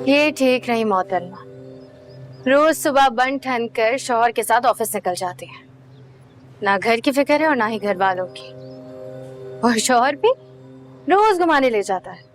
ये ठीक नहीं मोहतरमा। रोज सुबह बन ठन कर शौहर के साथ ऑफिस निकल जाती है। ना घर की फिक्र है और ना ही घर वालों की। और शौहर भी रोज घुमाने ले जाता है।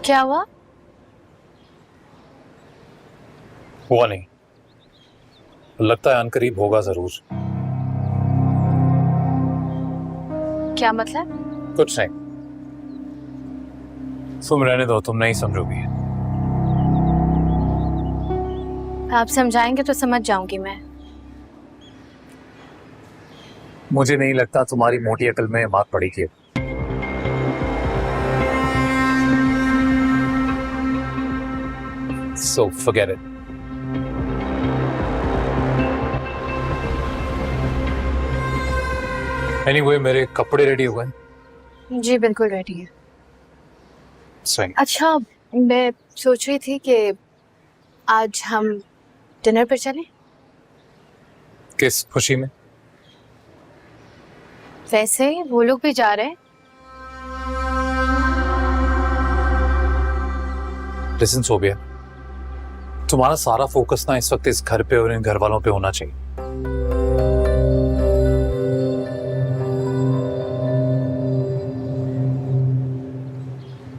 क्या हुआ? हुआ नहीं, लगता है अनकरीब होगा जरूर। क्या मतलब? कुछ नहीं, तुम रहने दो, तुम नहीं समझोगी। आप समझाएंगे तो समझ जाऊंगी मैं। मुझे नहीं लगता तुम्हारी मोटी अकल में बात पड़ेगी। So forget it. Anyway, मेरे कपड़े रेडी हो गए? जी बिल्कुल रेडी है। सही। अच्छा, मैं सोच रही थी कि आज हम डिनर पर चलें। किस खुशी में? वैसे ही वो लोग भी जा रहे हैं। लिसन सोबिया, तुम्हारा सारा फोकस ना इस वक्त इस घर पे और इन घर वालों पे होना चाहिए।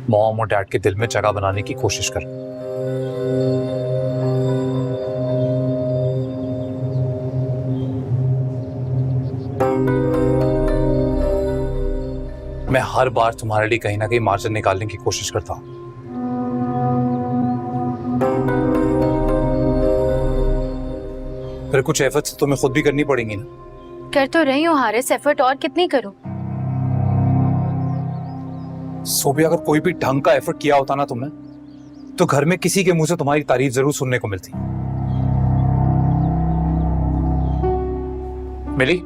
मॉम और डैड के दिल में जगह बनाने की कोशिश कर। मैं हर बार तुम्हारे लिए कहीं ना कहीं मार्जिन निकालने की कोशिश करता हूं। फिर कुछ एफर्ट्स तुम्हें खुद भी करनी पड़ेंगी ना। कर तो रही हूँ हारिस, एफर्ट और कितनी करूँ? सोबिया, अगर कोई भी ढंग का एफर्ट किया होता ना तुमने, तो घर में किसी के मुंह से तुम्हारी तारीफ जरूर सुनने को मिलती। मिली?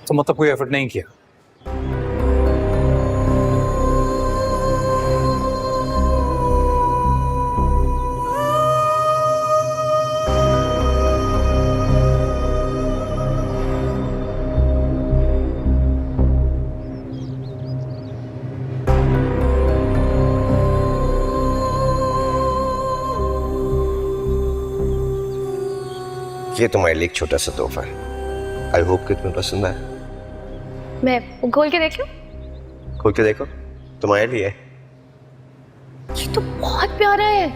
तो मतलब कोई एफर्ट नहीं किया? ये तुम्हारे लिए एक छोटा सा तोहफा है। आई होप कि तुम्हें पसंद आए। मैं खोल के देख लूं? खोल के देखो, तुम्हारे लिए। ये तो बहुत प्यारा है।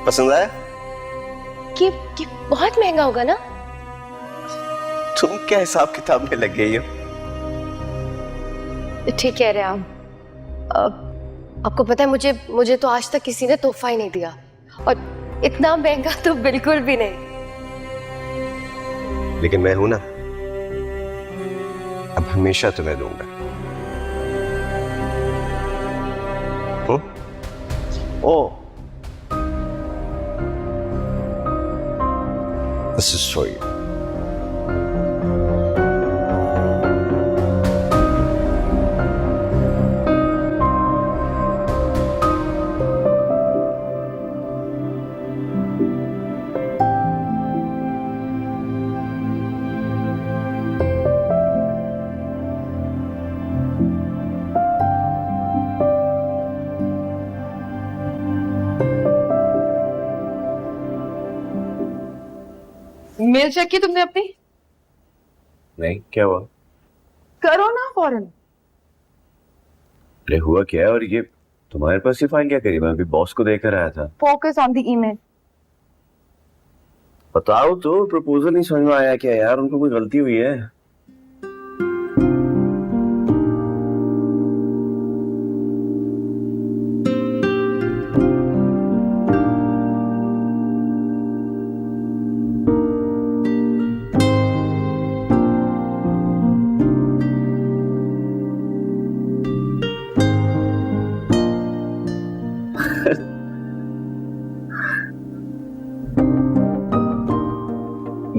पसंद आया? ये बहुत महंगा होगा ना? तुम क्या हिसाब किताब में लग गई हो? ठीक कह रहे हैं आप। आपको पता है, मुझे तो आज तक किसी ने तोहफा ही नहीं दिया, और इतना महंगा तो बिल्कुल भी नहीं। लेकिन मैं हूं ना, अब हमेशा तुम्हें दूंगा। Oh, this is for you. Mail check की तुमने अपनी? नहीं, क्या हुआ? करो ना फौरन। अरे हुआ क्या है? और ये तुम्हारे पास ये फाइल क्या करी? मैं अभी बॉस को देकर आया था। Focus on the email. बताओ तो, प्रपोजल नहीं समझ में आया क्या यार? उनको कोई गलती हुई है?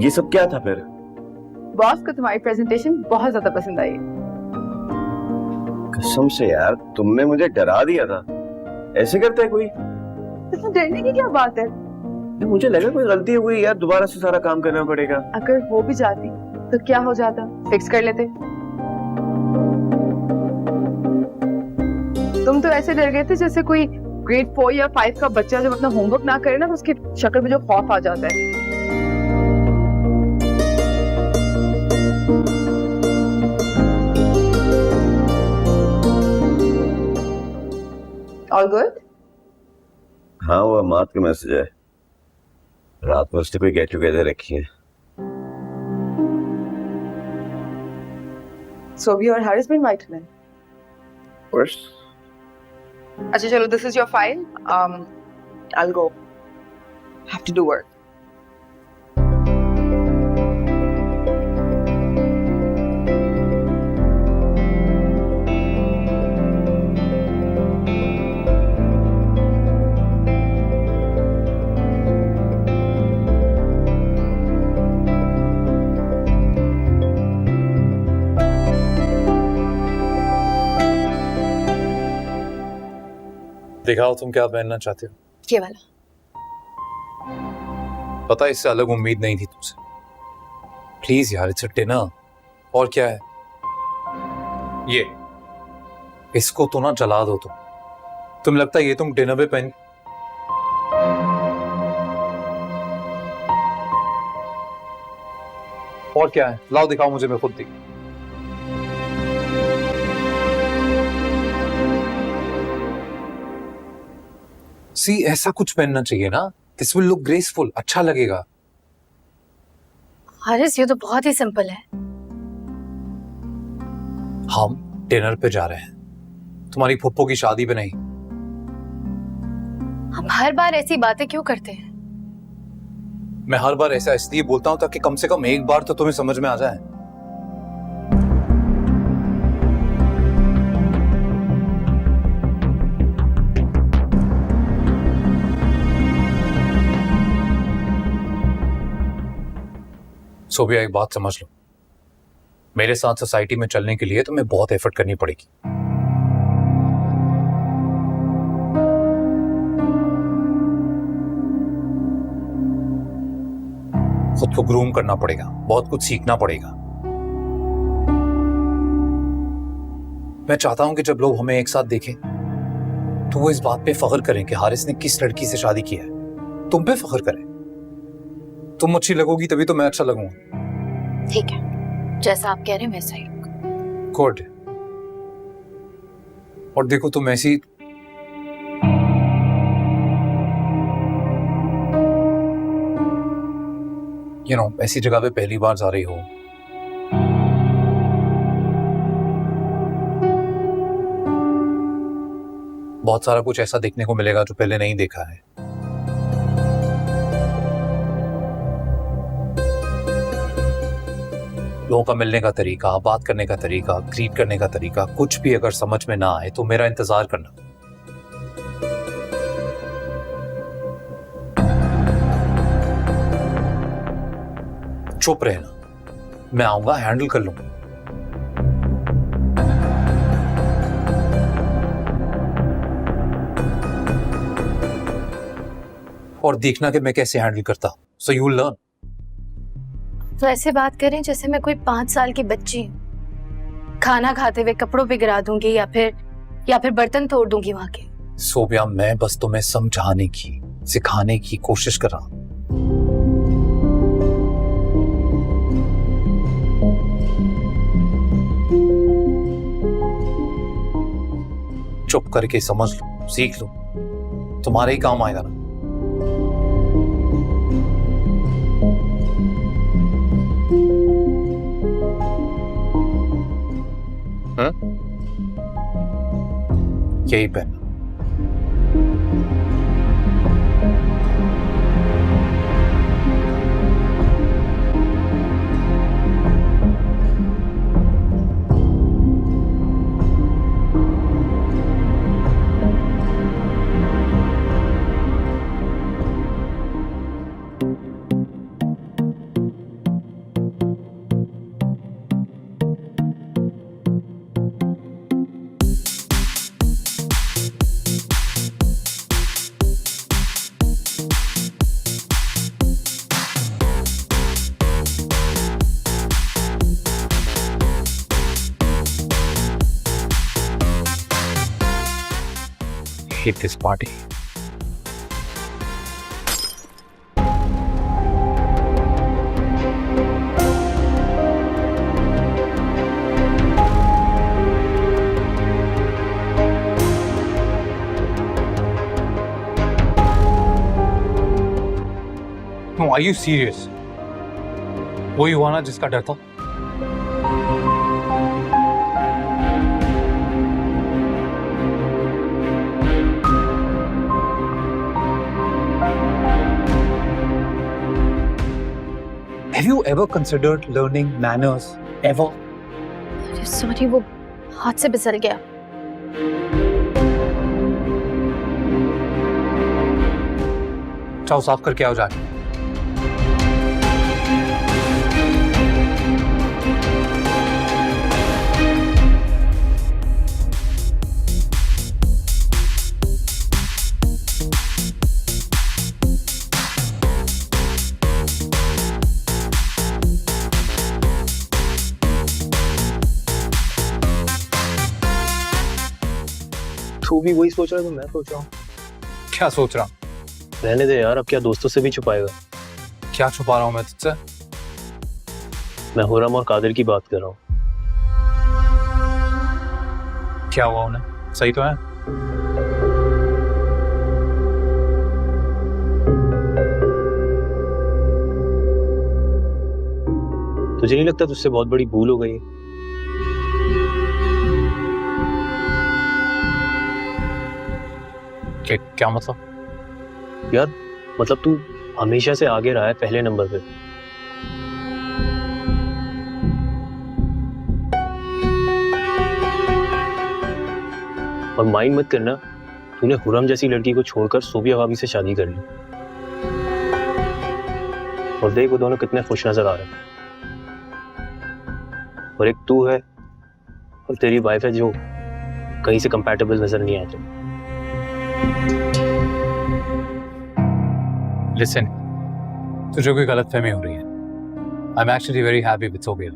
ये सब क्या था फिर? बॉस को तुम्हारी प्रेजेंटेशन बहुत ज्यादा पसंद आई। कसम से यार, तुमने मुझे डरा दिया था। ऐसे करता है कोई? इसमें डरने की क्या बात है? मुझे लगा कोई गलती हो गई यार, दोबारा से सारा काम करना पड़ेगा। अगर हो भी जाती तो क्या हो जाता, फिक्स कर लेते। तुम तो ऐसे डर गए थे जैसे कोई ग्रेड 4 या 5 का बच्चा जब अपना होमवर्क ना करे ना तो उसकी शक्ल पे जो खौफ आ जाता है। All good? हाँ, वो अमाद का मैसेज है। रात में उसने कोई गेट टुगेदर रखी है। सोबी और हारिस भी इनवाइटेड हैं। कोर्स। अच्छा चलो, this is your file. I will go, have to do work. दिखाओ तुम क्या पहनना चाहते हो। ये वाला। पता है, इससे अलग उम्मीद नहीं थी तुमसे। प्लीज यार, इट्स अ डिनर। और क्या है ये? इसको तो ना जला दो तुम लगता है ये तुम डिनर पे पहन। और क्या है? लाओ दिखाओ मुझे, मैं खुद दिख। सी, ऐसा कुछ पहनना चाहिए ना। दिस विल लुक ग्रेसफुल, अच्छा लगेगा। हारिस, ये तो बहुत ही सिंपल है। हम डिनर पे जा रहे हैं, तुम्हारी फुप्पो की शादी पे नहीं। हम हर बार ऐसी बातें क्यों करते हैं? मैं हर बार ऐसा इसलिए बोलता हूं ताकि कम से कम एक बार तो तुम्हें समझ में आ जाए। सोबिया, एक बात समझ लो, मेरे साथ सोसाइटी में चलने के लिए तुम्हें बहुत एफर्ट करनी पड़ेगी। खुद को ग्रूम करना पड़ेगा, बहुत कुछ सीखना पड़ेगा। मैं चाहता हूं कि जब लोग हमें एक साथ देखें तो वो इस बात पे फख्र करें कि हारिस ने किस लड़की से शादी की है। तुम पे फख्र करें। तुम अच्छी लगोगी तभी तो मैं अच्छा लगूंगा। ठीक है, जैसा आप कह रहे हैं वैसा ही होगा। गुड। और देखो, तुम ऐसी ऐसी जगह पे पहली बार जा रही हो, बहुत सारा कुछ ऐसा देखने को मिलेगा जो पहले नहीं देखा है। लोगों का मिलने का तरीका, बात करने का तरीका, ग्रीट करने का तरीका, कुछ भी अगर समझ में ना आए तो मेरा इंतजार करना। चुप रहना, मैं आऊंगा, हैंडल कर लूंगा। और देखना कि मैं कैसे हैंडल करता हूं, सो यू विल लर्न। तो ऐसे बात करें जैसे मैं कोई 5 साल की बच्ची हूँ। खाना खाते हुए कपड़ों पे गिरा दूंगी या फिर बर्तन तोड़ दूंगी वहां के। सोबिया, मैं बस तुम्हें समझाने की, सिखाने की कोशिश कर रहा हूं। चुप करके समझ लो, सीख लो, तुम्हारे ही काम आएगा ना। यही पहनना। hate this party. No, are you serious? वही हुआ ना जिसका डर था? Have you ever considered learning manners? Ever? अरे सॉरी, वो हाथ से फिसल गया। जाओ साफ करके आओ जाके। तू भी वही सोच रहा है तो मैं सोच रहा हूँ। क्या सोच रहा? रहने दे यार, अब क्या दोस्तों से भी छुपाएगा। क्या छुपा रहा हूँ मैं तुझसे? मैं हुरम और कादिर की बात कर रहा हूँ। क्या हुआ उन्हें? सही तो है? तुझे नहीं लगता तुझसे बहुत बड़ी भूल हो गई है? क्या मतलब? यार मतलब तू हमेशा से आगे रहा है पहले नंबर पे। और माइंड मत करना, तूने हुरम जैसी लड़की को छोड़कर सोबिया भाभी से शादी कर ली। और देख वो दोनों कितने खुश नजर आ रहे हैं। और एक तू है और तेरी वाइफ है जो कहीं से कंपैटिबल नजर नहीं आते। Listen, तुझे कोई गलतफहमी हो रही है। I'm actually very happy with Sophia.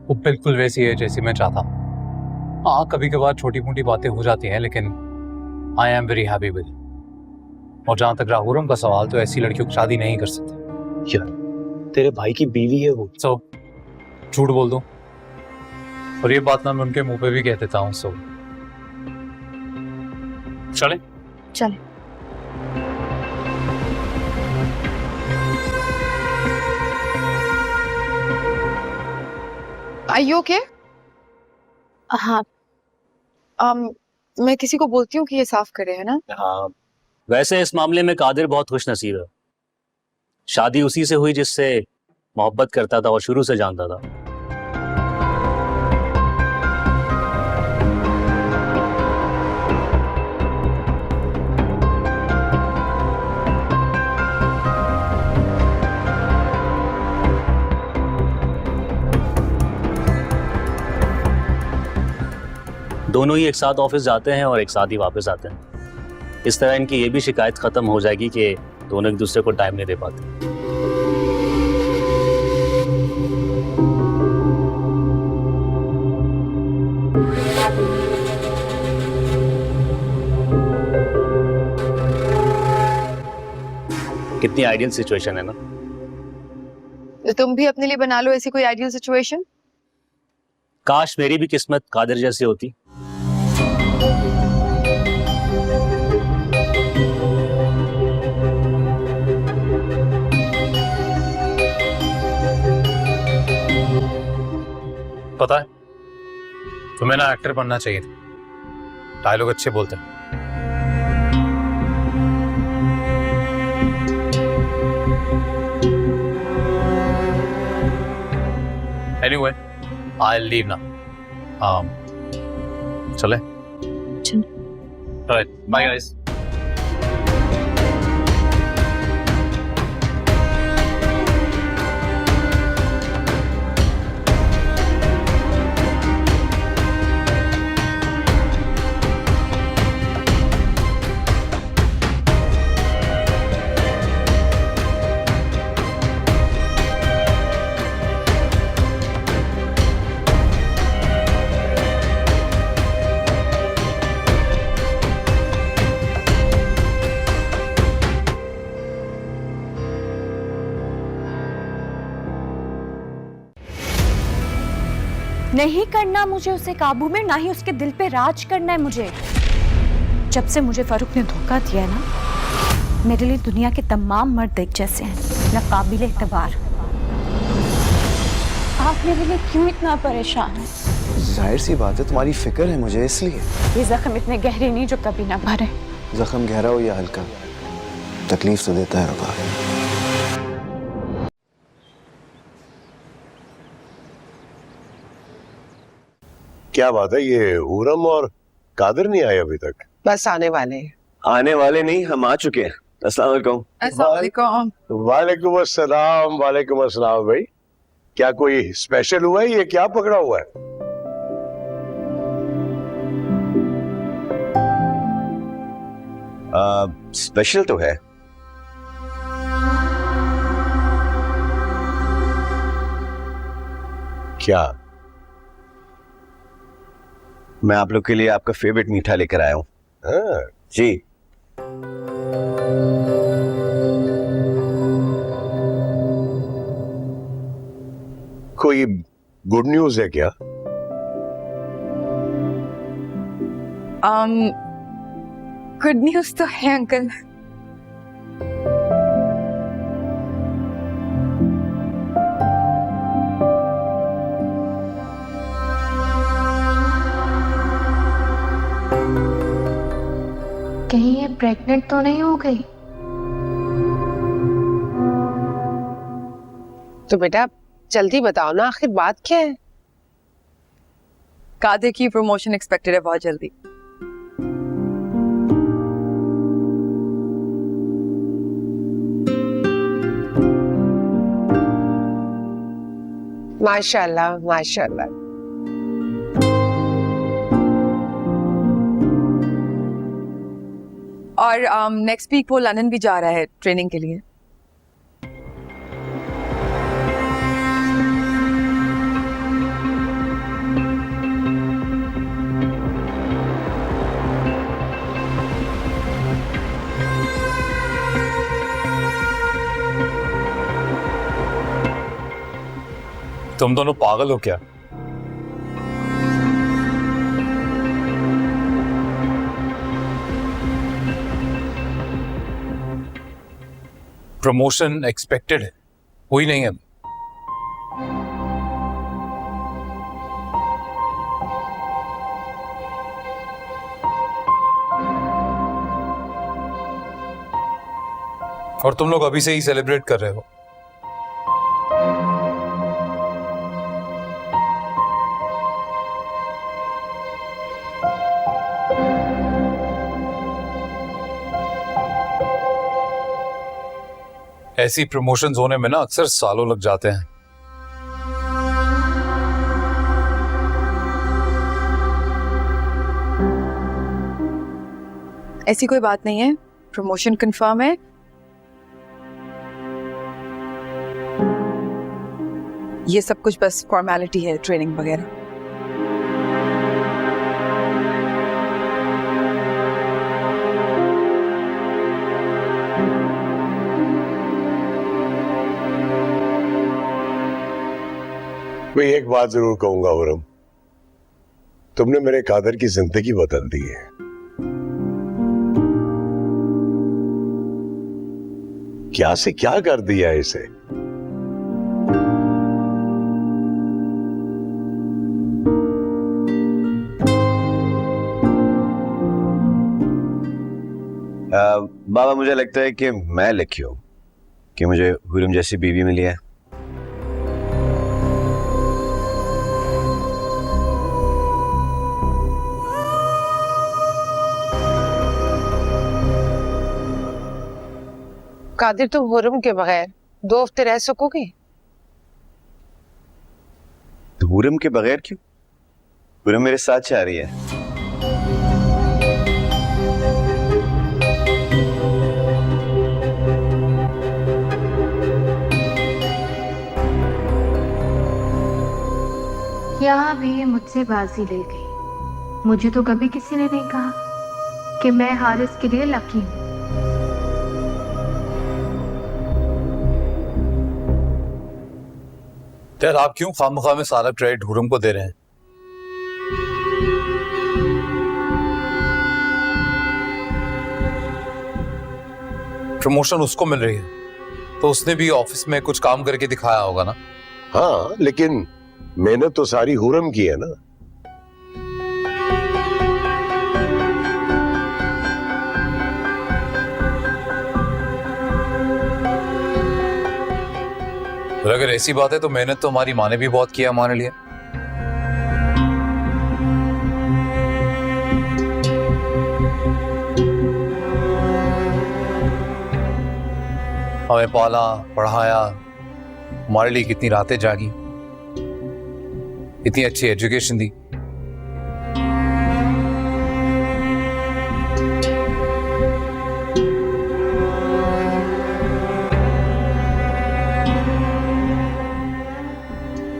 वो बिल्कुल वैसी है जैसी मैं चाहता हूँ। हाँ, कभी कभार छोटी मोटी बातें हो जाती हैं, लेकिन I am very happy with it. और जहाँ तक रहा हुरम का सवाल, तो ऐसी लड़कियों की शादी नहीं कर सकते। यार तेरे भाई की बीवी है वो। So, झूठ बोल दूं? और ये बात ना मैं उनके मुंह पे भी कह देता हूँ। So, चले? चले। Are you okay? हाँ, मैं किसी को बोलती हूँ कि ये साफ करे, है ना? हाँ, वैसे इस मामले में कादिर बहुत खुशनसीब है। शादी उसी से हुई जिससे मोहब्बत करता था और शुरू से जानता था। दोनों ही एक साथ ऑफिस जाते हैं और एक साथ ही वापस आते हैं। इस तरह इनकी ये भी शिकायत खत्म हो जाएगी कि दोनों एक दूसरे को टाइम नहीं दे पाते। कितनी आइडियल सिचुएशन है ना? तो तुम भी अपने लिए बना लो ऐसी कोई आइडियल सिचुएशन। काश मेरी भी किस्मत कादिर जैसी होती। पता है, तुम्हें ना एक्टर बनना चाहिए था। डायलॉग अच्छे बोलते हैं। Anyway, I'll leave now. चले? चलो। Alright, bye guys. नहीं करना मुझे उसे काबू में, ना ही उसके दिल पे राज करना है मुझे। जब से मुझे फारूक ने धोखा दिया है ना, मेरे लिए दुनिया के तमाम मर्द एक जैसे हैं, ना काबिल एतबार। आप मेरे लिए क्यों इतना परेशान हैं? जाहिर सी बात है, तुम्हारी फिक्र है मुझे, इसलिए। ये जख्म इतने गहरे नहीं जो कभी ना भरे। जख्म गहरा हो या हल्का, तकलीफ तो देता है रुबा। क्या बात है, ये उरम और कादिर नहीं आए अभी तक? बस आने वाले हैं। आने वाले नहीं, हम आ चुके हैं। अस्सलाम वालेकुम। वालेकुम अस्सलाम। वालेकुम अस्सलाम भाई, क्या कोई स्पेशल हुआ है? ये क्या पकड़ा हुआ है? स्पेशल तो है। क्या? मैं आप लोग के लिए आपका फेवरेट मीठा लेकर आया हूँ। हाँ। जी। कोई गुड न्यूज है क्या? गुड न्यूज तो है अंकल। कहीं ये प्रेग्नेंट तो नहीं हो गई? तो बेटा जल्दी बताओ ना, आखिर बात क्या है? कादिर की प्रमोशन एक्सपेक्टेड है बहुत जल्दी। माशाल्लाह माशाल्लाह। और नेक्स्ट वीक वो लंदन भी जा रहा है ट्रेनिंग के लिए। तुम दोनों पागल हो क्या? प्रमोशन एक्सपेक्टेड है, हुई नहीं है। और तुम लोग अभी से ही सेलिब्रेट कर रहे हो। ऐसी प्रमोशंस होने में ना अक्सर सालों लग जाते हैं। ऐसी कोई बात नहीं है, प्रमोशन कंफर्म है। ये सब कुछ बस फॉर्मेलिटी है, ट्रेनिंग वगैरह। मैं एक बात जरूर कहूंगा उरम, तुमने मेरे कादर की जिंदगी बदल दी है। क्या से क्या कर दिया इसे। बाबा मुझे लगता है कि मैं लकी हूं कि मुझे हुरम जैसी बीवी मिली है। कादिर तुम हुरम के बगैर 2 हफ्ते रह सकोगे? तो हुरम के बगैर क्यों? हुरम मेरे साथ चाह रही है। यहाँ भी ये मुझसे बाजी ले गई। मुझे तो कभी किसी ने नहीं कहा कि मैं हारिस के लिए लकी हूँ। यार आप क्यों खामखा में सारा क्रेडिट हुरम को दे रहे हैं? प्रमोशन उसको मिल रही है तो उसने भी ऑफिस में कुछ काम करके दिखाया होगा ना। हाँ, लेकिन मेहनत तो सारी हुरम की है ना। और अगर ऐसी बात है तो मेहनत तो हमारी माँ ने भी बहुत किया हमारे लिए। हमें पाला पढ़ाया, हमारे लिए कितनी रातें जागी, इतनी अच्छी एजुकेशन दी।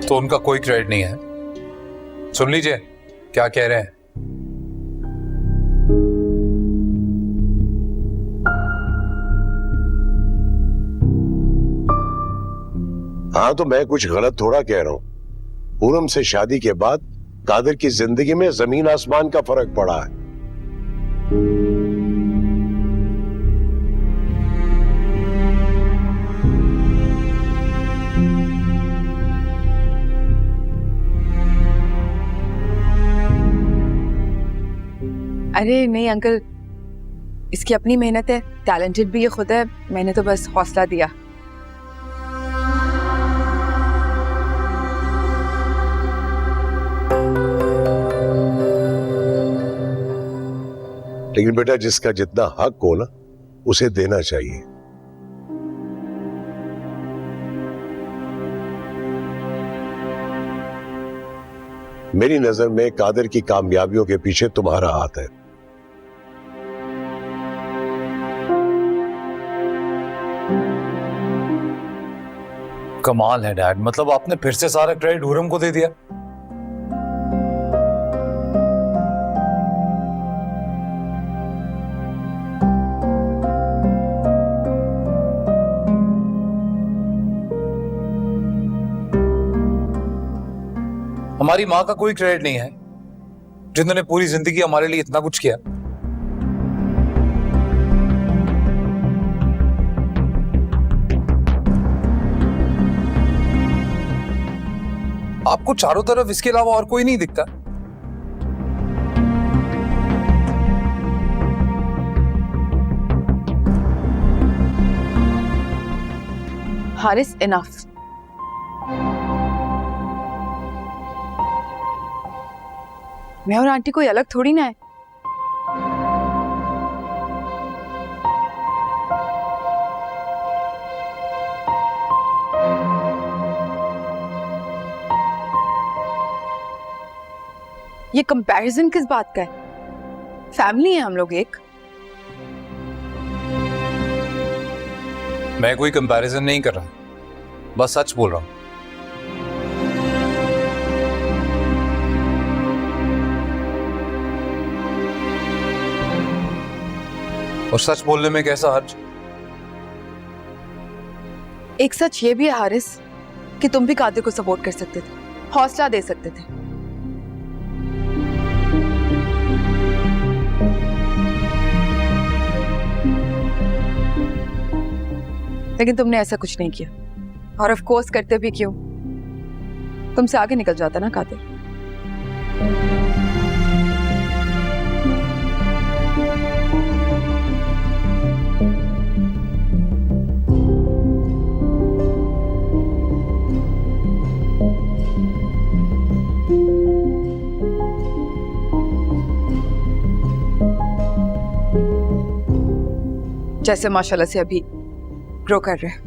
तो उनका कोई क्रेडिट नहीं है। सुन लीजिए क्या कह रहे हैं। हाँ, तो मैं कुछ गलत थोड़ा कह रहा हूं। पूनम से शादी के बाद कादिर की जिंदगी में जमीन आसमान का फर्क पड़ा है। अरे नहीं अंकल, इसकी अपनी मेहनत है, टैलेंटेड भी ये खुद है, मैंने तो बस हौसला दिया। लेकिन बेटा, जिसका जितना हक हो ना उसे देना चाहिए। मेरी नजर में कादिर की कामयाबियों के पीछे तुम्हारा हाथ है। कमाल है डैड, मतलब आपने फिर से सारा क्रेडिट हुरम को दे दिया। हमारी माँ का कोई क्रेडिट नहीं है जिन्होंने पूरी जिंदगी हमारे लिए इतना कुछ किया। आपको चारों तरफ इसके अलावा और कोई नहीं दिखता? हारिस, इनफ। मैं और आंटी कोई अलग थोड़ी ना है। ये कंपैरिजन किस बात का है? फैमिली है हम लोग एक। मैं कोई कंपैरिजन नहीं कर रहा, बस सच बोल रहा हूं। और सच बोलने में कैसा हर्ज? एक सच ये भी है हारिस कि तुम भी कादिर को सपोर्ट कर सकते थे, हौसला दे सकते थे। लेकिन तुमने ऐसा कुछ नहीं किया, और ऑफ कोर्स करते भी क्यों? तुमसे आगे निकल जाता ना कादिर। जैसे माशाल्लाह से अभी ग्रो कर रहे हैं।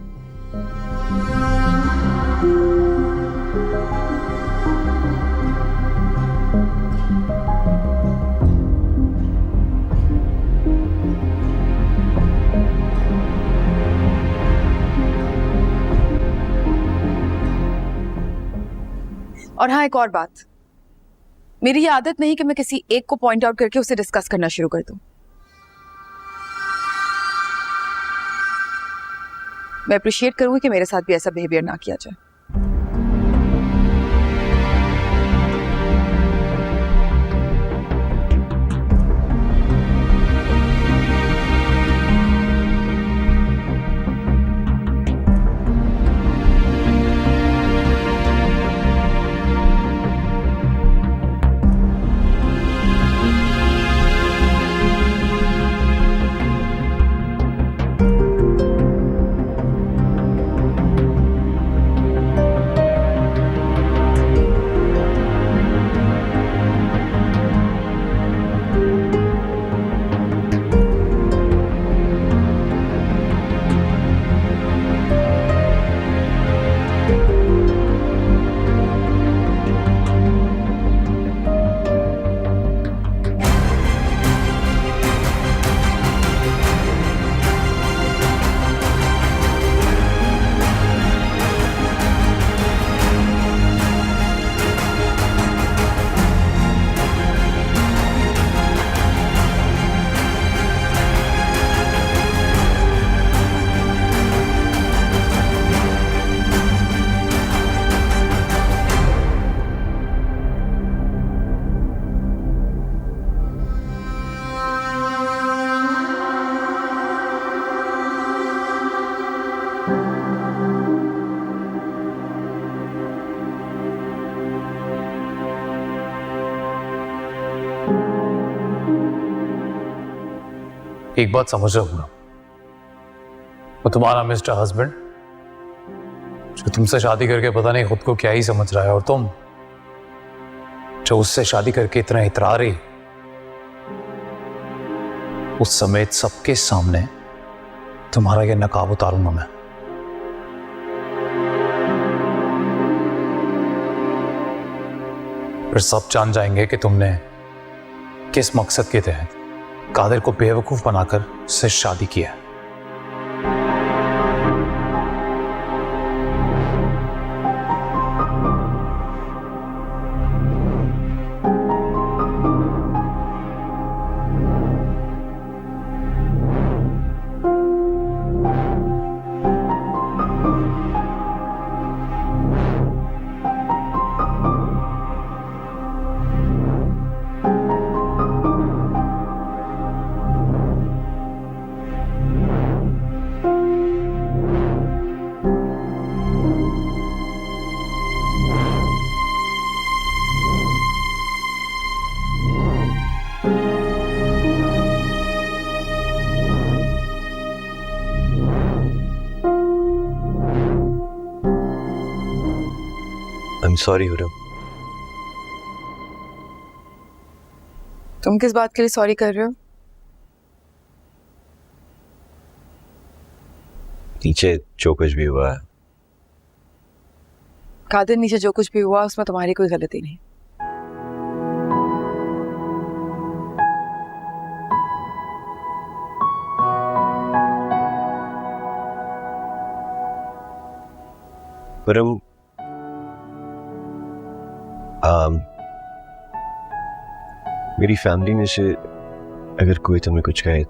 और हाँ, एक और बात, मेरी ये आदत नहीं कि मैं किसी एक को पॉइंट आउट करके उसे डिस्कस करना शुरू कर दूं। मैं अप्रिशिएट करूंगी कि मेरे साथ भी ऐसा बिहेवियर ना किया जाए। एक बात समझ रहा हूं ना, वो तुम्हारा मिस्टर हस्बैंड जो तुमसे शादी करके पता नहीं खुद को क्या ही समझ रहा है, और तुम जो उससे शादी करके इतना इतरारी, उस समेत सबके सामने तुम्हारा ये नकाब उतारूंगा मैं। फिर सब जान जाएंगे कि तुमने किस मकसद के तहत कादिर को बेवकूफ बनाकर उससे शादी किया है। I'm sorry, हुरम। तुम किस बात के लिए सॉरी कर रहे हो? नीचे जो कुछ भी हुआ है, कादिर, नीचे जो कुछ भी हुआ उसमें तुम्हारी कोई गलती नहीं। हुरम, मेरी फैमिली में से अगर कोई तुम्हें कुछ कहे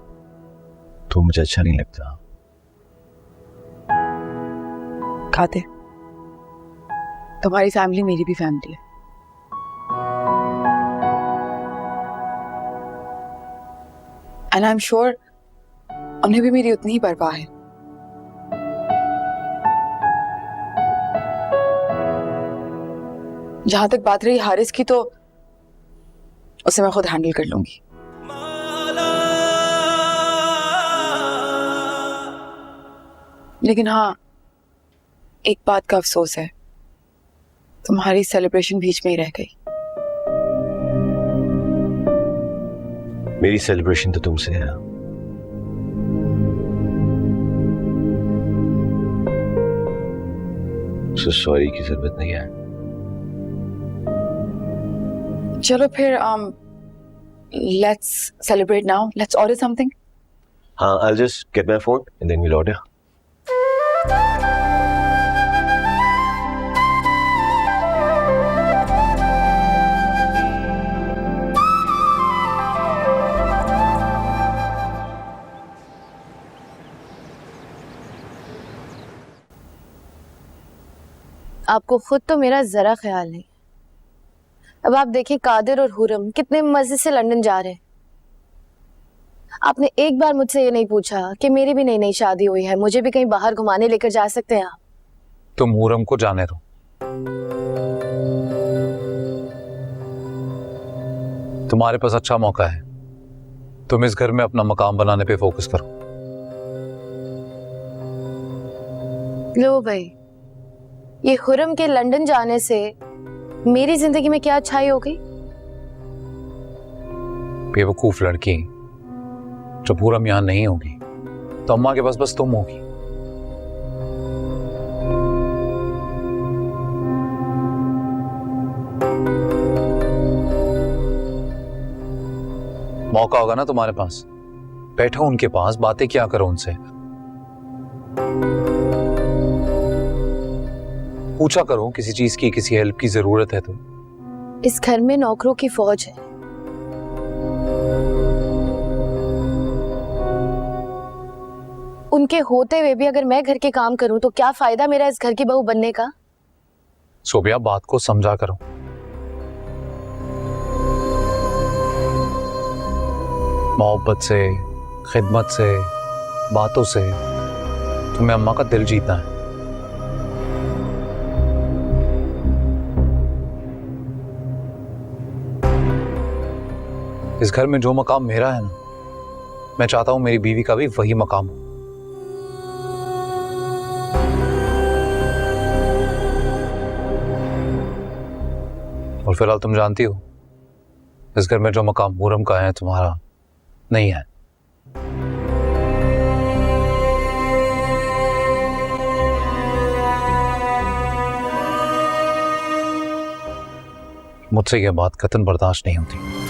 तो मुझे अच्छा नहीं लगता। कादिर, तुम्हारी फैमिली मेरी भी फैमिली है। एंड आई एम श्योर उन्हें भी मेरी उतनी ही परवाह है। जहां तक बात रही हारिस की, तो उसे मैं खुद हैंडल कर लूंगी। लेकिन हाँ, एक बात का अफसोस है, तुम्हारी सेलिब्रेशन बीच में ही रह गई। मेरी सेलिब्रेशन तो तुमसे है। सॉरी की जरूरत नहीं है। चलो फिर let's celebrate now. Let's order something. हाँ, I'll just get my phone and then we'll order. आपको खुद तो मेरा जरा ख्याल नहीं। अब आप देखिए, कादिर और हुरम कितने मजे से लंदन जा रहे हैं। आपने एक बार मुझसे ये नहीं पूछा कि मेरी भी नई नई शादी हुई है, मुझे भी कहीं बाहर घुमाने लेकर जा सकते हैं आप? तुम हुरम को जाने दो, तुम्हारे पास अच्छा मौका है। तुम इस घर में अपना मकाम बनाने पे फोकस करो। लो भाई, ये हुरम के लंदन जाने से मेरी जिंदगी में क्या अच्छाई हो गई? बेवकूफ लड़की, जब हुरम यहां नहीं होगी तो अम्मा के पास बस तुम होगी। मौका होगा ना तुम्हारे पास, बैठो उनके पास, बातें क्या करो उनसे, पूछा करो किसी चीज की, किसी हेल्प की जरूरत है तो। इस घर में नौकरों की फौज है। उनके होते हुए भी अगर मैं घर के काम करूं तो क्या फायदा मेरा इस घर की बहू बनने का? सोबिया, बात को समझा करो। मोहब्बत से, खिदमत से, बातों से तुम्हें अम्मा का दिल जीतना है। इस घर में जो मकाम मेरा है ना, मैं चाहता हूं मेरी बीवी का भी वही मकाम हो। और फिलहाल तुम जानती हो इस घर में जो मकाम मुरम का है तुम्हारा नहीं है। मुझसे यह बात कतई बर्दाश्त नहीं होती।